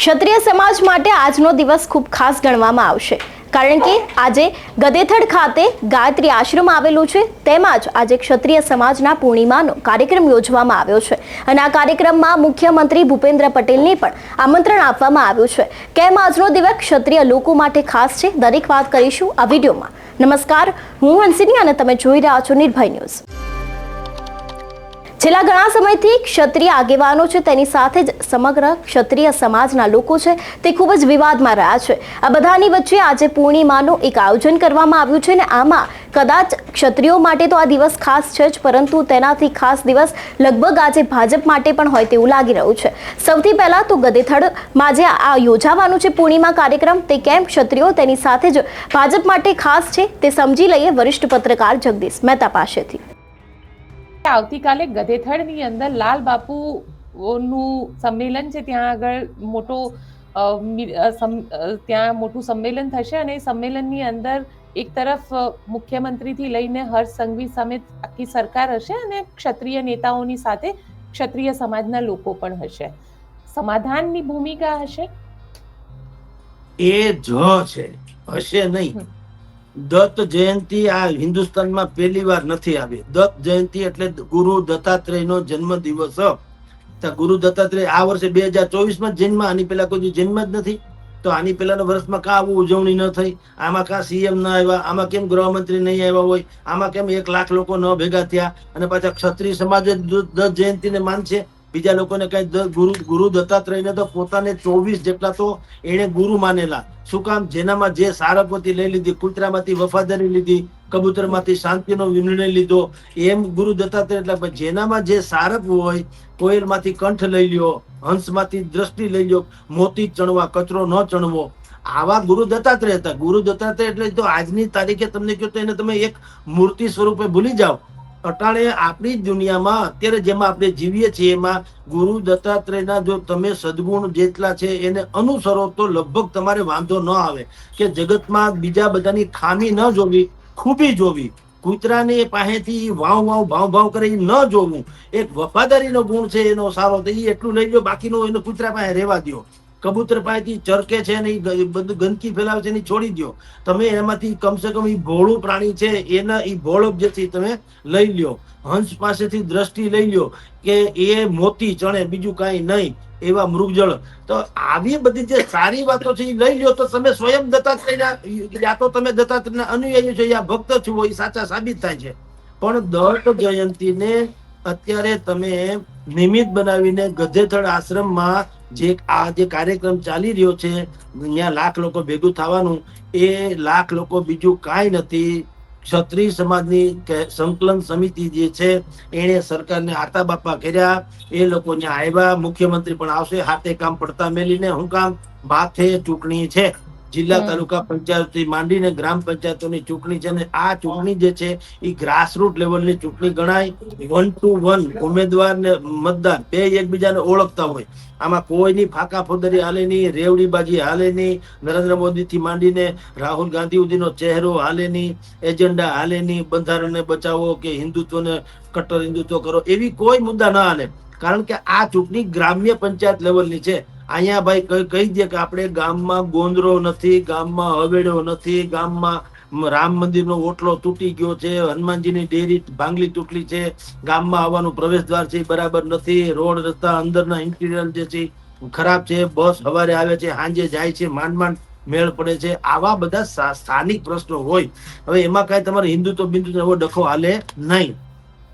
ક્ષત્રિય સમાજ માટે આજનો દિવસ ખૂબ ખાસ ગણવામાં આવશે, કારણ કે આજે ગદેથડ ખાતે ગાયત્રી આશ્રમ આવેલું છે. તેમાં જ આજે ક્ષત્રિય સમાજના પૂર્ણિમાનો કાર્યક્રમ યોજવામાં આવ્યો છે અને આ કાર્યક્રમમાં મુખ્યમંત્રી ભૂપેન્દ્ર પટેલને પણ આમંત્રણ આપવામાં આવ્યું છે. કેમ આજનો દિવસ ક્ષત્રિય લોકો માટે ખાસ છે, દરેક વાત કરીશું આ વિડીયોમાં. નમસ્કાર, હું હંસિની અને તમે જોઈ રહ્યા છો નિર્ભય ન્યૂઝ. છેલ્લા ઘણા સમયથી ક્ષત્રિય આગેવાનો છે, તેની સાથે જ સમગ્ર ક્ષત્રિય સમાજના લોકો છે તે ખૂબ જ વિવાદમાં રહ્યા છે. આ બધાની વચ્ચે આજે પૂર્ણિમાનું એક આયોજન કરવામાં આવ્યું છે અને આમાં કદાચ ક્ષત્રિયો માટે તો આ દિવસ ખાસ છે જ, પરંતુ તેનાથી ખાસ દિવસ લગભગ આજે ભાજપ માટે પણ હોય તેવું લાગી રહ્યું છે. સૌથી પહેલા તો ગદેથડમાં જે આ યોજાવાનું છે પૂર્ણિમા કાર્યક્રમ, તે કેમ ક્ષત્રિયો તેની સાથે જ ભાજપ માટે ખાસ છે તે સમજી લઈએ વરિષ્ઠ પત્રકાર જગદીશ મહેતા પાસેથી. આવતીકાલે ગધેથડની અંદર લાલ બાપુનું સંમેલન છે, ત્યાં આગળ ત્યાં મોટું સંમેલન થશે અને એ સંમેલનની અંદર એક તરફ મુખ્યમંત્રીથી લઈને હર્ષ સંઘવી સમેત આખી સરકાર હશે અને ક્ષત્રિય નેતાઓની સાથે ક્ષત્રિય સમાજના લોકો પણ હશે. સમાધાનની ભૂમિકા હશે, એ જ હશે નહીં. દત્ત જયંતિ આ હિન્દુસ્તાનમાં પહેલી વાર નથી આવી. દત્ત જયંતિ એટલે ગુરુ દત્તાત્રેયનો જન્મ દિવસ. ગુરુ દત્તાત્રેય આ વર્ષે 2024માં જન્મ, આની પહેલા કોઈ જન્મ જ નથી. તો આની પહેલાના વર્ષમાં કા આવું ઉજવણી ન થઈ? આમાં કા સીએમ ના આવ્યા? આમાં કેમ ગૃહમંત્રી નહીં આવ્યા હોય? આમાં કેમ 1 લાખ લોકો ન ભેગા થયા? અને પાછા ક્ષત્રિય સમાજ દત્ત જયંતિને માનશે. બીજા લોકોને કઈ ગુરુ દત્તાત્રેયને તો પોતાને 24 જેટલા તો એને ગુરુ માનેલા. શું કામ? જેનામાં જે સારપતિ લઈ લીધી, કૂતરામાંથી વફાદારી લીધી, કબૂતરમાંથી શાંતિનો નિર્ણય લીધો, એમ ગુરુ દત્તાત્રેય. એટલે જેનામાં જે સારપ હોય, કોયલમાંથી કંઠ લઈ લ્યો, હંસમાંથી દ્રષ્ટિ લઈ લ્યો, મોતી ચણવા, કચરો ન ચણવો, આવા ગુરુ દત્તાત્રેય હતા. ગુરુ દત્તાત્રેય એટલે તો આજની તારીખે તમને કહો તો એને તમે એક મૂર્તિ સ્વરૂપે ભૂલી જાઓ. અટાણે આપણી દુનિયામાં અત્યારે જેમાં આપણે જીવીએ છીએ એમાં ગુરુ દત્તાત્રેયના જો તમે સદગુણ જેટલા છે એને અનુસરો તો લગભગ તમારે વાંધો ન આવે. કે જગતમાં બીજા બધાની ખામી ન જોવી, ખૂબી જોવી. કૂતરાની પાસેથી વાવ વાવ ભાવ ભાવ કરે એ ન જોવું. એક વફાદારીનો ગુણ છે એનો સારો, તો એ એટલું લઈ લો, બાકીનું એને કૂતરા પાસે રહેવા દો. કબૂતર પાસેથી ચરકે છે ને એ બધું ગંદકી ફેલાવે છે ને છોડી દો. તમે એમાંથી કમસે કમ એ ભોળું પ્રાણી છે એના એ ભોળપ જે છે તમે લઈ લ્યો. હંસ પાસેથી દ્રષ્ટિ લઈ લ્યો કે એ મોતી ચણે, બીજું કાંઈ નહીં. એવા મૃગજળ, તો આવી બધી જે સારી વાતો છે એ લઈ લ્યો તો તમે સ્વયં દત્તાત્રેયના, યા તો તમે દત્તાત્રેયના અનુયાયી છો યા ભક્ત છો, એ સાચા સાબિત થાય છે. પણ દત્ત જયંતિને અત્યારે તમે નિમિત્ત બનાવીને ગધેથડ આશ્રમમાં જે કાર્યક્રમ ચાલી રહ્યો છે, ત્યાં લાખ લોકો ભેગું થવાનું, એ લાખ લોકો બીજું કાંઈ નથી. ક્ષત્રિય સમાજની સંકલન સમિતિ જે છે એને સરકારને આતા બાપા કર્યા. એ લોકો ત્યાં આવ્યા. મુખ્યમંત્રી પણ આવશે હાથે કામ પડતા મેલીને. શું કામ? માથે ચૂંટણી છે, જિલ્લા તાલુકા પંચાયતથી માંડીને ગ્રામ પંચાયતોની ચૂંટણી છે. ને આ ચૂંટણી જે છે એ ગ્રાસરૂટ લેવલની ચૂંટણી ગણાય. 1 to 1 ઉમેદવાર ને મતદાર બે એકબીજાને ઓળખતા હોય. આમાં કોઈની ફાકા ફોદરી હાલે નહીં, રેવડીબાજી હાલે નહીં, નરેન્દ્ર મોદી થી માંડીને રાહુલ ગાંધી સુધીનો ચહેરો હાલે નહીં, એજન્ડા હાલે નહીં, બંધારણને બચાવો કે હિન્દુત્વને કટ્ટર હિન્દુત્વ કરો, એવી કોઈ મુદ્દા ના હાલે. કારણ કે આ ચૂંટણી ગ્રામ્ય પંચાયત લેવલની છે. અહીંયા ભાઈ કહી દે કે આપણે ગામમાં ગોંદરો નથી, ગામમાં હવેડો નથી, ગામમાં રામ મંદિરનો ઓટલો તૂટી ગયો છે, હનુમાનજીની ડેરી ભાંગલી તૂટલી છે, ગામમાં આવવાનું પ્રવેશ દ્વાર છે બરાબર નથી, રોડ રસ્તા અંદરના ઇન્ટિરિયર જે છે ખરાબ છે, બસ સવારે આવે છે સાંજે જાય છે, માંડ માંડ મેળ પડે છે. આવા બધા સ્થાનિક પ્રશ્નો હોય. હવે એમાં કઈ તમારે હિન્દુત્વ બિંદુ એવો ડખો હાલે નહીં.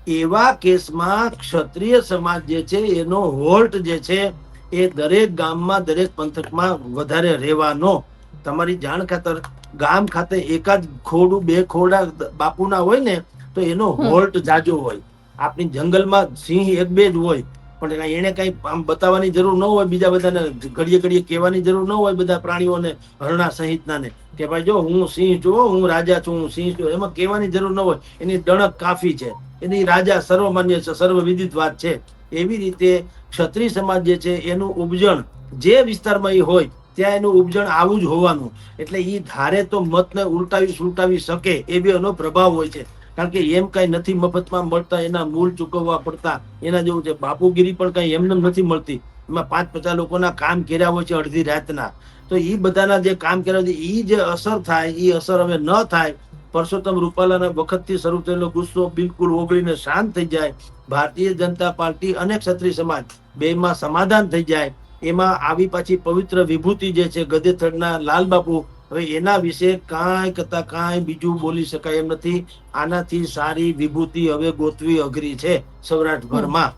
એવા કેસમાં ક્ષત્રિય સમાજ જે છે એનો હોલ્ટ જે છે એ દરેક ગામમાં, દરેક પંથકમાં વધારે રહેવાનો. તમારી જાણ ખાતર ગામ ખાતે એકાદ ખોડું, 2 ખોડા બાપુના હોય ને તો એનો હોલ્ટ જાજો હોય. આપણી જંગલમાં સિંહ 1-2 જ હોય, પણ એને કઈ આમ બતાવવાની જરૂર ન હોય. બીજા બધાને ઘડીએ ઘડીએ કહેવાની જરૂર ન હોય. બધા પ્રાણીઓને, હરણા સહિતનાને, કે ભાઈ જો હું સિંહ છું, હું રાજા છું, હું સિંહ છું, એમાં કહેવાની જરૂર ન હોય. એની ડણક કાફી છે, એની રાજા સર્વમાન્ય છે, સર્વ વિદિત વાત છે. એવી રીતે ક્ષત્રિય સમાજ જે છે એનું ઉપજણ જે વિસ્તારમાં એ હોય ત્યાં એનું ઉપજણ આવું જ હોવાનું. એટલે એ ધારે તો મતને ઉલટાવી સુલટાવી શકે એવી એનો પ્રભાવ હોય છે. કારણ કે એમ કઈ નથી મફતમાં મળતા, એના મૂળ ચૂકવવા પડતા. એના જેવું છે. બાપુગીરી પણ કઈ એમને નથી મળતી. એમાં 5-50 લોકોના કામ કર્યા હોય છે અડધી રાતના. તો એ બધાના જે કામ કર્યા છે એ જે અસર થાય એ અસર હવે ન થાય. પરસોત્તમ રૂપાલાના વખતથી શરૂ થયેલો ગુસ્સો બિલકુલ ઓગળીને શાંત થઈ જાય. ભારતીય જનતા પાર્ટી અને ક્ષત્રિય સમાજ બેમાં સમાધાન થઈ જાય. એમાં આવી પાછી પવિત્ર વિભૂતિ જે છે ગધેથડના લાલબાપુ, હવે એના વિશે કાંઈ કરતા કાંઈ બીજું બોલી શકાય એમ નથી. આનાથી સારી વિભૂતિ હવે ગોતવી અઘરી છે સૌરાષ્ટ્રભરમાં.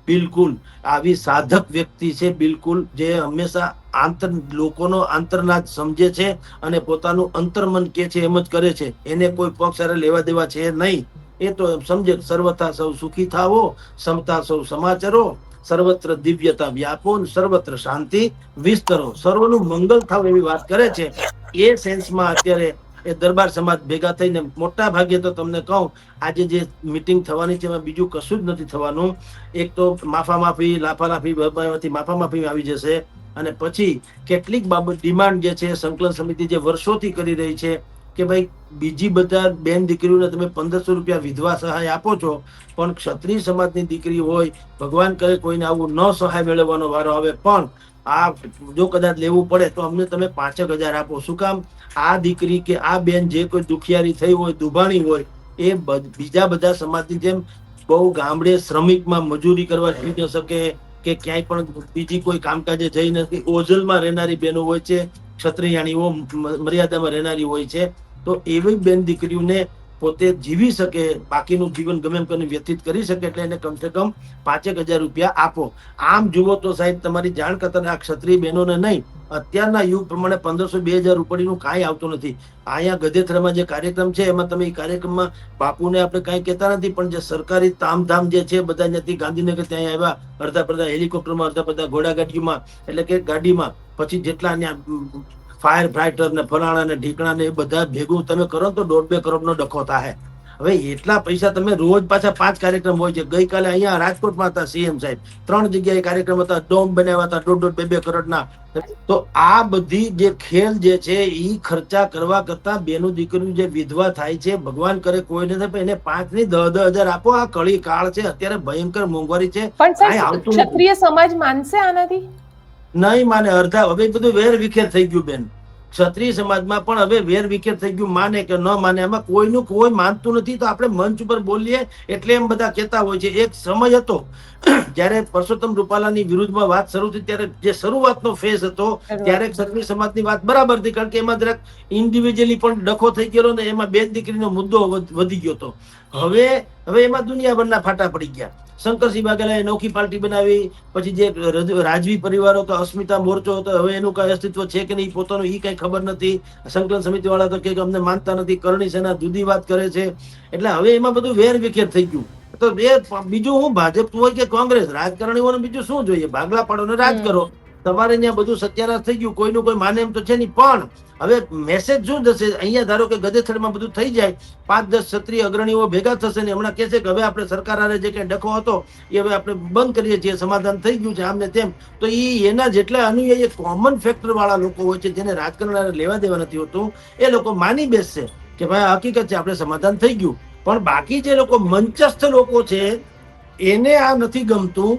બિલકુલ આવી સાધક વ્યક્તિ છે, બિલકુલ જે હંમેશા લોકોનો આંતરનાદ સમજે છે અને પોતાનું અંતર્મન કે છે એમ જ કરે છે. એને કોઈ પક્ષ સાથે લેવા દેવા છે નહીં. એ તો સમજે સર્વથા સૌ સુખી થાવો, સમતા સૌ સમાચારો, સર્વત્ર દિવ્યતા વ્યાપો, સર્વત્ર શાંતિ વિસ્તરો, સર્વનું મંગલ થાવ એવી વાત કરે છે. એ સેન્સમાં અત્યારે એ દરબાર સમાજ ભેગા થઈને મોટા ભાગે તો તમને કહું આજે જે મીટિંગ થવાની છે એમાં બીજું કશું જ નથી થવાનું. એક તો માફામાફી લાફાલાફી માફામાફી આવી જશે અને પછી કેટલીક બાબત ડિમાન્ડ જે છે સંકલન સમિતિ જે વર્ષોથી કરી રહી છે કે ભાઈ બીજી બધા બેન દીકરીઓને તમે 1500 રૂપિયા વિધવા સહાય આપો છો, પણ ક્ષત્રિય સમાજની દીકરી હોય, ભગવાન કરે કોઈને આવું ન સહાય મેળવવાનો વારો આવે, પણ આ જો કદાચ લેવું પડે તો અમને તમે 5000 આપો. શું કામ? આ દીકરી કે આ બેન જે કોઈ દુખિયારી થઈ હોય, દુભાણી હોય, એ બીજા બધા સમાજની જેમ બહુ ગામડે શ્રમિકમાં મજૂરી કરવા જઈ ન શકે કે ક્યાંય પણ બીજી કોઈ કામકાજે જઈ નથી. ઓઝલમાં રહેનારી બહેનો હોય છે, ક્ષત્રિયાણીઓ મર્યાદામાં રહેનારી હોય છે. તો એવી બેન દીકરીઓને પોતે જીવી શકે, બાકીનું જીવન ગમે એમ કરીને વ્યતીત કરી શકે, એટલે એને કમસે કમ 5000 રૂપિયા આપો. આમ જુઓ તો સાહેબ તમારી જાણ કરતા આ ક્ષત્રિય બહેનોને નહીં, અત્યારના યુગ પ્રમાણે 1500-2000 રૂપિયાનું કાંઈ આવતું નથી. અહીંયા ગધેથરામાં જે કાર્યક્રમ છે એમાં તમે એ કાર્યક્રમમાં બાપુને આપણે કાંઈ કહેતા નથી, પણ જે સરકારી તામધામ જે છે બધા ત્યાંથી ગાંધીનગર ત્યાં આવ્યા, અડધા પડધા હેલિકોપ્ટરમાં, અડધા પડધા ઘોડાગાડીમાં, એટલે કે ગાડીમાં, પછી જેટલા ત્યાં ફાયર ફાઈટર ને ફલાણા ને ઢીકણા ને એ બધા ભેગું તમે કરો તો 1.5-2 કરોડનો ડખો થાય. હવે એટલા પૈસા તમે રોજ પાછા 5 કાર્યક્રમ હોય છે. ગઈકાલે અહીંયા રાજકોટમાં હતા સીએમ સાહેબ, 3 જગ્યાએ કાર્યક્રમ હતા, ડોમ બનાવ્યા હતા 1.5-2 કરોડના. તો આ બધી જે ખેલ જે છે એ ખર્ચા કરવા કરતા બેનો દીકરીઓ જે વિધવા થાય છે, ભગવાન કરે કોઈને થાય, એને 5 નહીં 10,000 આપો. આ કળી કાળ છે, અત્યારે ભયંકર મોંઘવારી છે. પણ ક્ષત્રિય સમાજ માનશે આનાથી? નહીં માને. અડધા હવે બધું વેર વિખેર થઈ ગયું બેન. ક્ષત્રિય સમાજમાં પણ હવે વેર વિખેર થઈ ગયું, માને કે ન માને એમાં કોઈનું કોઈ માનતું નથી. તો આપણે મંચ ઉપર બોલીએ એટલે એમ બધા કહેતા હોય છે. એક સમય હતો જયારે પરસોત્તમ રૂપાલાની વિરુદ્ધમાં વાત શરૂ થઈ, ત્યારે જે શરૂઆતનો ફેઝ હતો ત્યારે ક્ષત્રિય સમાજની વાત બરાબર હતી, કારણ કે એમાં જરાક ઇન્ડિવિજ્યુઅલી પણ ડખો થઈ ગયો ને એમાં બેન દીકરીનો મુદ્દો વધી ગયો હતો. હવે એમાં દુનિયાભરના ફાટા પડી ગયા. શંકરસિંહ વાઘેલાએ નોખી પાર્ટી બનાવી, પછી જે રાજવી પરિવારો તો અસ્મિતા મોરચો હતો, હવે એનું કઈ અસ્તિત્વ છે કે નહીં પોતાનું એ કઈ ખબર નથી. સંકલન સમિતિ વાળા તો કે અમને માનતા નથી, કરણી સેના જુદી વાત કરે છે. એટલે હવે એમાં બધું વેર વિખેર થઈ ગયું. તો બીજું હું ભાજપ હોય કે કોંગ્રેસ, રાજકારણીઓને બીજું શું જોઈએ? ભાગલા પાડો ને રાજ કરો. તમારે ત્યાં બધું સત્યાનાશ થઈ ગયું, કોઈનું કોઈ માને એમ તો છે નહીં. પણ હવે મેસેજ શું જશે? અહીંયા ધારો કે ગધેથડમાં બધું થઈ જાય, 5-10 ક્ષત્રિય અગ્રણીઓ ભેગા થશે ને હમણાં કહેશે કે હવે આપણે સરકાર આરે જે કઈ ડખો હતો એ હવે આપણે બંધ કરીએ છીએ, સમાધાન થઈ ગયું છે, આમ ને તેમ. તો એના જેટલા અનુયાયી કોમન ફેક્ટર વાળા લોકો હોય છે, જેને રાજકારણ લેવા દેવા નથી હોતું, એ લોકો માની બેસશે કે ભાઈ હકીકત છે આપણે સમાધાન થઈ ગયું. પણ બાકી જે લોકો મંચસ્થ લોકો છે એને આ નથી ગમતું,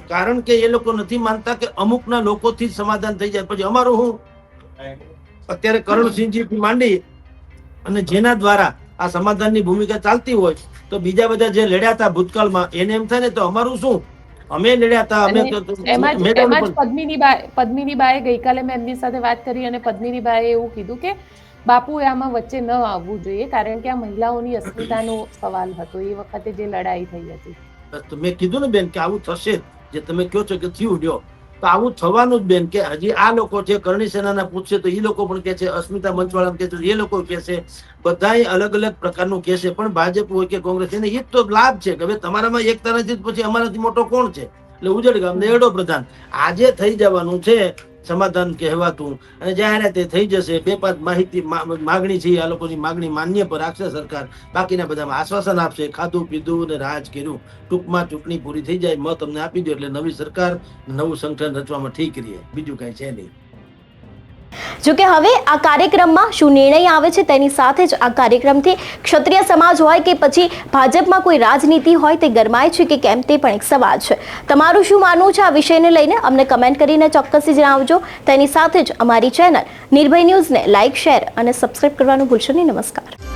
કારણ કે એ લોકો નથી માનતા કે અમુકના લોકોથી સમાધાન થઈ જાય. પછી અમારું હું અત્યારે કરણસિંહજી માંડી અને જેના દ્વારા આ સમાધાનની ભૂમિકા ચાલતી હોય, તો બીજા બધા જે લડ્યા હતા ભૂતકાળમાં એને એમ થાય ને તો અમારું શું? અમે લડ્યા હતા. અમે પદ્મિની બાએ ગઈકાલે મેં એમની સાથે વાત કરી અને પદ્મિની બાએ એવું કીધું કે બાપુએ આમાં વચ્ચે ન આવવું જોઈએ, કારણ કે આ મહિલાઓની અસ્મિતાનો સવાલ હતો એ વખતે જે લડાઈ થઈ હતી. મેં કીધું ને બેન કે આવું થશે, જે તમે કહો છો કે થયું જો, તો આવું થવાનું જ બેન. કે હજી આ લોકો છે કરણી સેનાના પૂછશે તો એ લોકો પણ કે છે, અસ્મિતા મંચવાળા કે છે એ લોકો કે છે, બધાય અલગ અલગ પ્રકારનું કે છે. પણ ભાજપ હોય કે કોંગ્રેસ, એને એ તો લાભ છે કે હવે તમારામાં એકતા નથી, પછી અમારાથી મોટો કોણ છે? એટલે ઉજળ ગામ ને એડો પ્રધાન. આજે થઈ જવાનું છે સમાધાન કહેવાતું, અને જાહેરાત થઈ જશે. 2-5 માહિતી માગણી છે, આ લોકોની માગણી માન્ય પર રાખશે સરકાર. બાકીના બધામાં આશ્વાસન આપશે, ખાધું પીધું અને રાજ કર્યું. ટૂંકમાં ચૂંટણી પૂરી થઈ જાય, મત અમને આપી દો એટલે નવી સરકાર નવું સંગઠન રચવામાં ઠીક રહે, બીજું કઈ છે નહીં. જોકે હવે આ કાર્યક્રમમાં શું નિર્ણય આવે છે તેની સાથે જ આ કાર્યક્રમથી ક્ષત્રિય સમાજ હોય કે પછી ભાજપમાં કોઈ રાજનીતિ હોય તે ગરમાય છે કે કેમ તે પણ એક સવાલ છે. તમારું શું માનવું છે આ વિષયને લઈને અમને કમેન્ટ કરીને ચોક્કસથી જણાવજો. તેની સાથે જ અમારી ચેનલ નિર્ભય ન્યૂઝને લાઇક, શેર અને સબસ્ક્રાઇબ કરવાનું ભૂલશો નહીં. નમસ્કાર.